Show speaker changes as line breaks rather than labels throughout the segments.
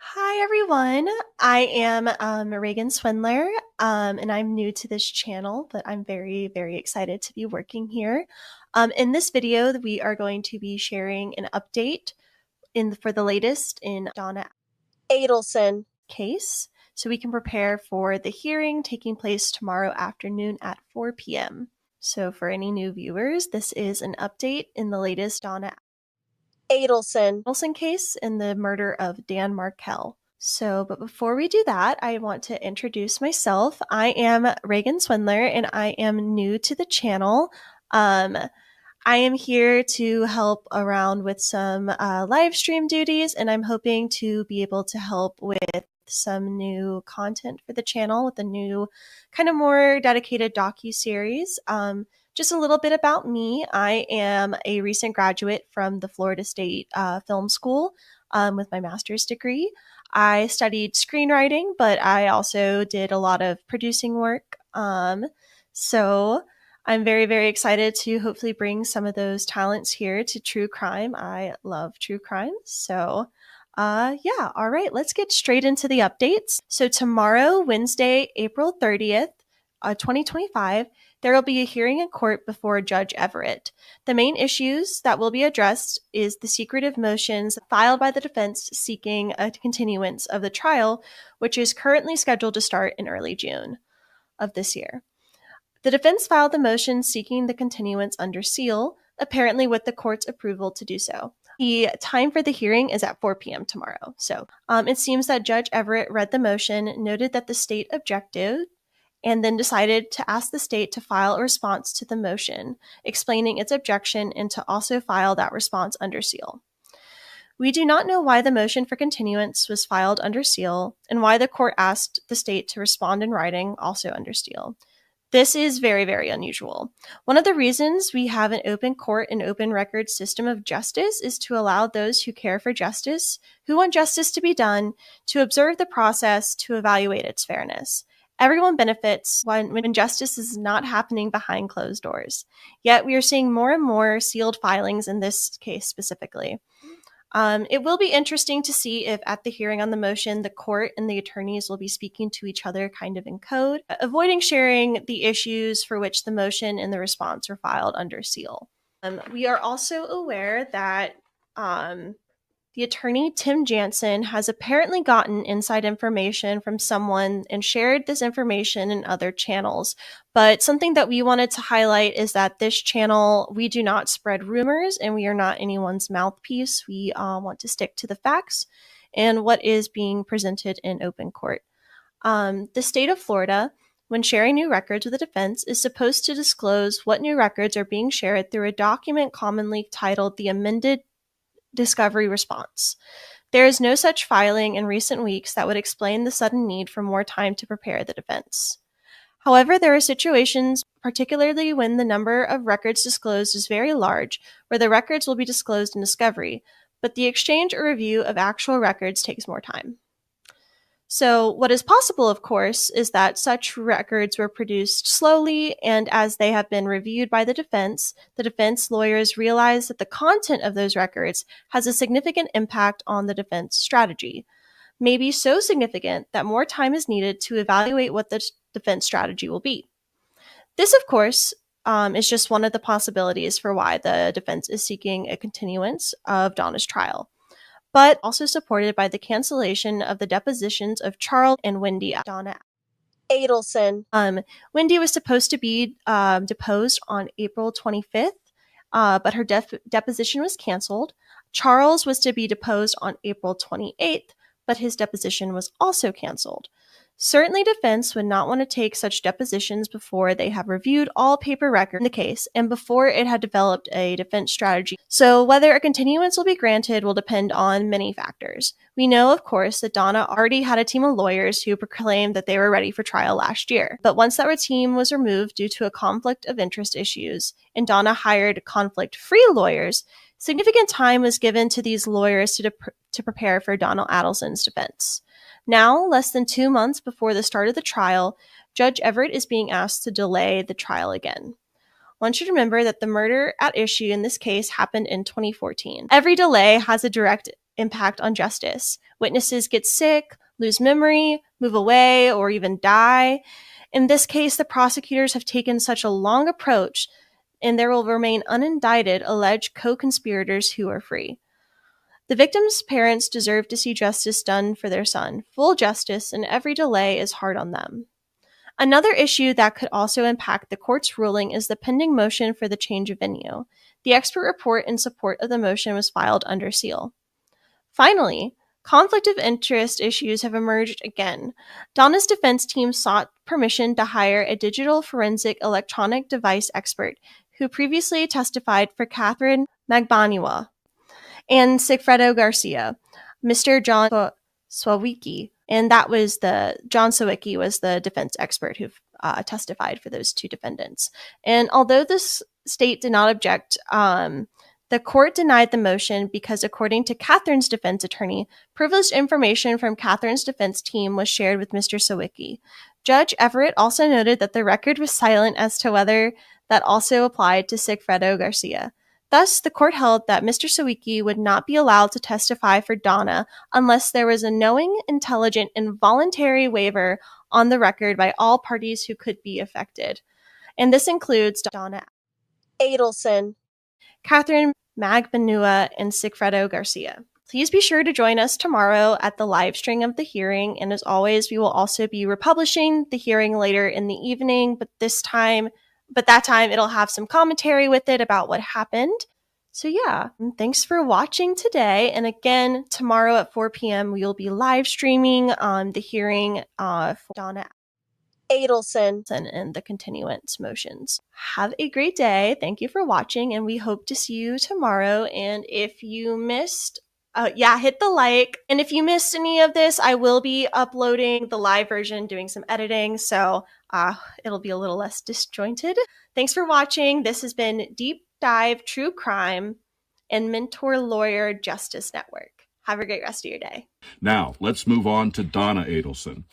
Hi, everyone. I am Reagan Swindler, and I'm new to this channel, but I'm very, very excited to be working here. In this video, we are going to be sharing an update for the latest in Donna Adelson case, so we can prepare for the hearing taking place tomorrow afternoon at 4 p.m. So for any new viewers, this is an update in the latest Donna Adelson case in the murder of Dan Markel. But before we do that, I want to introduce myself. I am Reagan Swindler, and I am new to the channel. I am here to help around with some live stream duties, and I'm hoping to be able to help with some new content for the channel with a new kind of more dedicated docu-series. Just a little bit about me. I am a recent graduate from the Florida State Film School with my master's degree. I studied screenwriting, but I also did a lot of producing work. So I'm very, very excited to hopefully bring some of those talents here to true crime. I love true crime. Yeah, all right, let's get straight into the updates. So tomorrow, Wednesday, April 30th, 2025, there will be a hearing in court before Judge Everett. The main issues that will be addressed is the secretive motions filed by the defense seeking a continuance of the trial, which is currently scheduled to start in early June of this year. The defense filed the motion seeking the continuance under seal, apparently with the court's approval to do so. The time for the hearing is at 4 p.m. tomorrow. It seems that Judge Everett read the motion, noted that the state objected, and then decided to ask the state to file a response to the motion, explaining its objection and to also file that response under seal. We do not know why the motion for continuance was filed under seal and why the court asked the state to respond in writing, also under seal. This is very, very unusual. One of the reasons we have an open court and open record system of justice is to allow those who care for justice, who want justice to be done, to observe the process, to evaluate its fairness. Everyone benefits when justice is not happening behind closed doors. Yet we are seeing more and more sealed filings in this case specifically. It will be interesting to see if at the hearing on the motion, the court and the attorneys will be speaking to each other kind of in code, avoiding sharing the issues for which the motion and the response were filed under seal. We are also aware that the attorney, Tim Jansen, has apparently gotten inside information from someone and shared this information in other channels. But something that we wanted to highlight is that this channel, we do not spread rumors and we are not anyone's mouthpiece. We want to stick to the facts and what is being presented in open court. The state of Florida, when sharing new records with the defense, is supposed to disclose what new records are being shared through a document commonly titled the Amended Discovery Response. There is no such filing in recent weeks that would explain the sudden need for more time to prepare the defense. However, there are situations, particularly when the number of records disclosed is very large, where the records will be disclosed in discovery, but the exchange or review of actual records takes more time. So what is possible, of course, is that such records were produced slowly, and as they have been reviewed by the defense lawyers realize that the content of those records has a significant impact on the defense strategy, maybe so significant that more time is needed to evaluate what the defense strategy will be. This, of course, is just one of the possibilities for why the defense is seeking a continuance of Donna's trial, but also supported by the cancellation of the depositions of Charles and Wendy Donna Adelson. Wendy was supposed to be deposed on April 25th, but her deposition was canceled. Charles was to be deposed on April 28th, but his deposition was also canceled. Certainly, defense would not want to take such depositions before they have reviewed all paper records in the case and before it had developed a defense strategy. So whether a continuance will be granted will depend on many factors. We know, of course, that Donna already had a team of lawyers who proclaimed that they were ready for trial last year. But once that team was removed due to a conflict of interest issues, and Donna hired conflict-free lawyers, significant time was given to these lawyers to prepare for Donna Adelson's defense. Now, less than 2 months before the start of the trial, Judge Everett is being asked to delay the trial again. One should remember that the murder at issue in this case happened in 2014. Every delay has a direct impact on justice. Witnesses get sick, lose memory, move away, or even die. In this case, the prosecutors have taken such a long approach, and there will remain unindicted alleged co-conspirators who are free. The victims' parents deserve to see justice done for their son, full justice, and every delay is hard on them. Another issue that could also impact the court's ruling is the pending motion for the change of venue. The expert report in support of the motion was filed under seal. Finally, conflict of interest issues have emerged again. Donna's defense team sought permission to hire a digital forensic electronic device expert who previously testified for Catherine Magbaniwa and Sigfredo Garcia, Mr. John Sawicki, and that was John Sawicki was the defense expert who testified for those two defendants. And although this state did not object, the court denied the motion because, according to Catherine's defense attorney, privileged information from Catherine's defense team was shared with Mr. Sawicki. Judge Everett also noted that the record was silent as to whether that also applied to Sigfredo Garcia. Thus, the court held that Mr. Sawicki would not be allowed to testify for Donna unless there was a knowing, intelligent, and voluntary waiver on the record by all parties who could be affected. And this includes Donna Adelson, Catherine Magbanua, and Sigfredo Garcia. Please be sure to join us tomorrow at the live stream of the hearing, and as always, we will also be republishing the hearing later in the evening, but that time it'll have some commentary with it about what happened. So yeah, thanks for watching today, and again, tomorrow at 4 p.m. we will be live streaming the hearing for Donna Adelson and the continuance motions. Have a great day. Thank you for watching, and we hope to see you tomorrow. And if you missed, hit the like. And if you missed any of this, I will be uploading the live version, doing some editing, so it'll be a little less disjointed. Thanks for watching. This has been Deep Dive True Crime and Mentor Lawyer Justice Network. Have a great rest of your day.
Now, let's move on to Donna Adelson.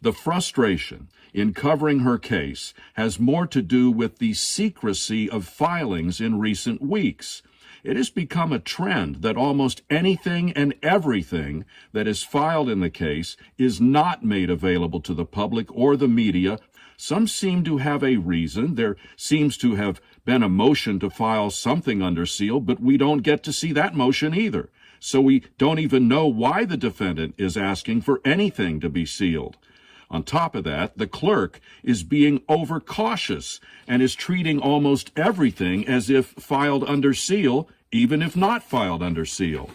The frustration in covering her case has more to do with the secrecy of filings in recent weeks. It has become a trend that almost anything and everything that is filed in the case is not made available to the public or the media. Some seem to have a reason. There seems to have been a motion to file something under seal, but we don't get to see that motion either. So we don't even know why the defendant is asking for anything to be sealed. On top of that, the clerk is being overcautious and is treating almost everything as if filed under seal, even if not filed under seal.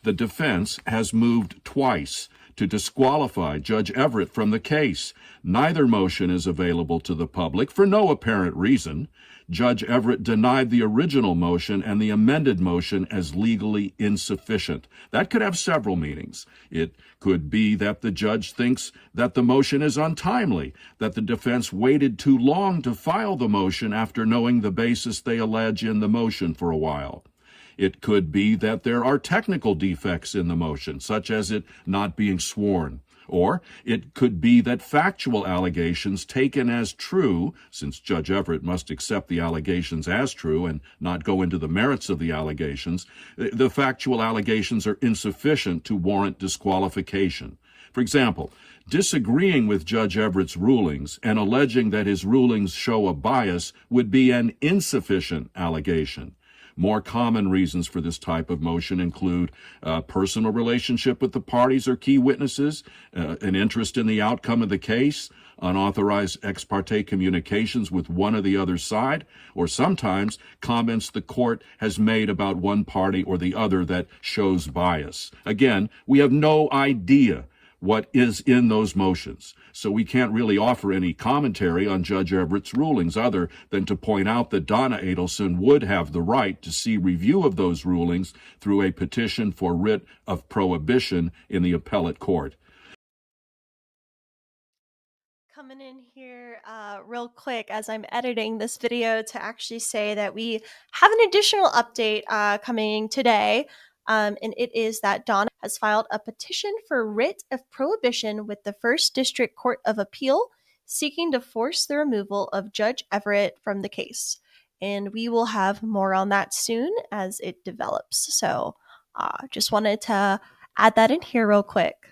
The defense has moved twice to disqualify Judge Everett from the case. Neither motion is available to the public for no apparent reason. Judge Everett denied the original motion and the amended motion as legally insufficient. That could have several meanings. It could be that the judge thinks that the motion is untimely, that the defense waited too long to file the motion after knowing the basis they allege in the motion for a while. It could be that there are technical defects in the motion, such as it not being sworn. Or it could be that factual allegations taken as true, since Judge Everett must accept the allegations as true and not go into the merits of the allegations, the factual allegations are insufficient to warrant disqualification. For example, disagreeing with Judge Everett's rulings and alleging that his rulings show a bias would be an insufficient allegation. More common reasons for this type of motion include personal relationship with the parties or key witnesses, an interest in the outcome of the case, unauthorized ex parte communications with one or the other side, or sometimes comments the court has made about one party or the other that shows bias. Again, we have no idea what is in those motions, so we can't really offer any commentary on Judge Everett's rulings other than to point out that Donna Adelson would have the right to see review of those rulings through a petition for writ of prohibition in the appellate court.
Coming in here real quick as I'm editing this video to actually say that we have an additional update coming today. And it is that Donna has filed a petition for writ of prohibition with the First District Court of Appeal, seeking to force the removal of Judge Everett from the case. And we will have more on that soon as it develops. So Just wanted to add that in here real quick.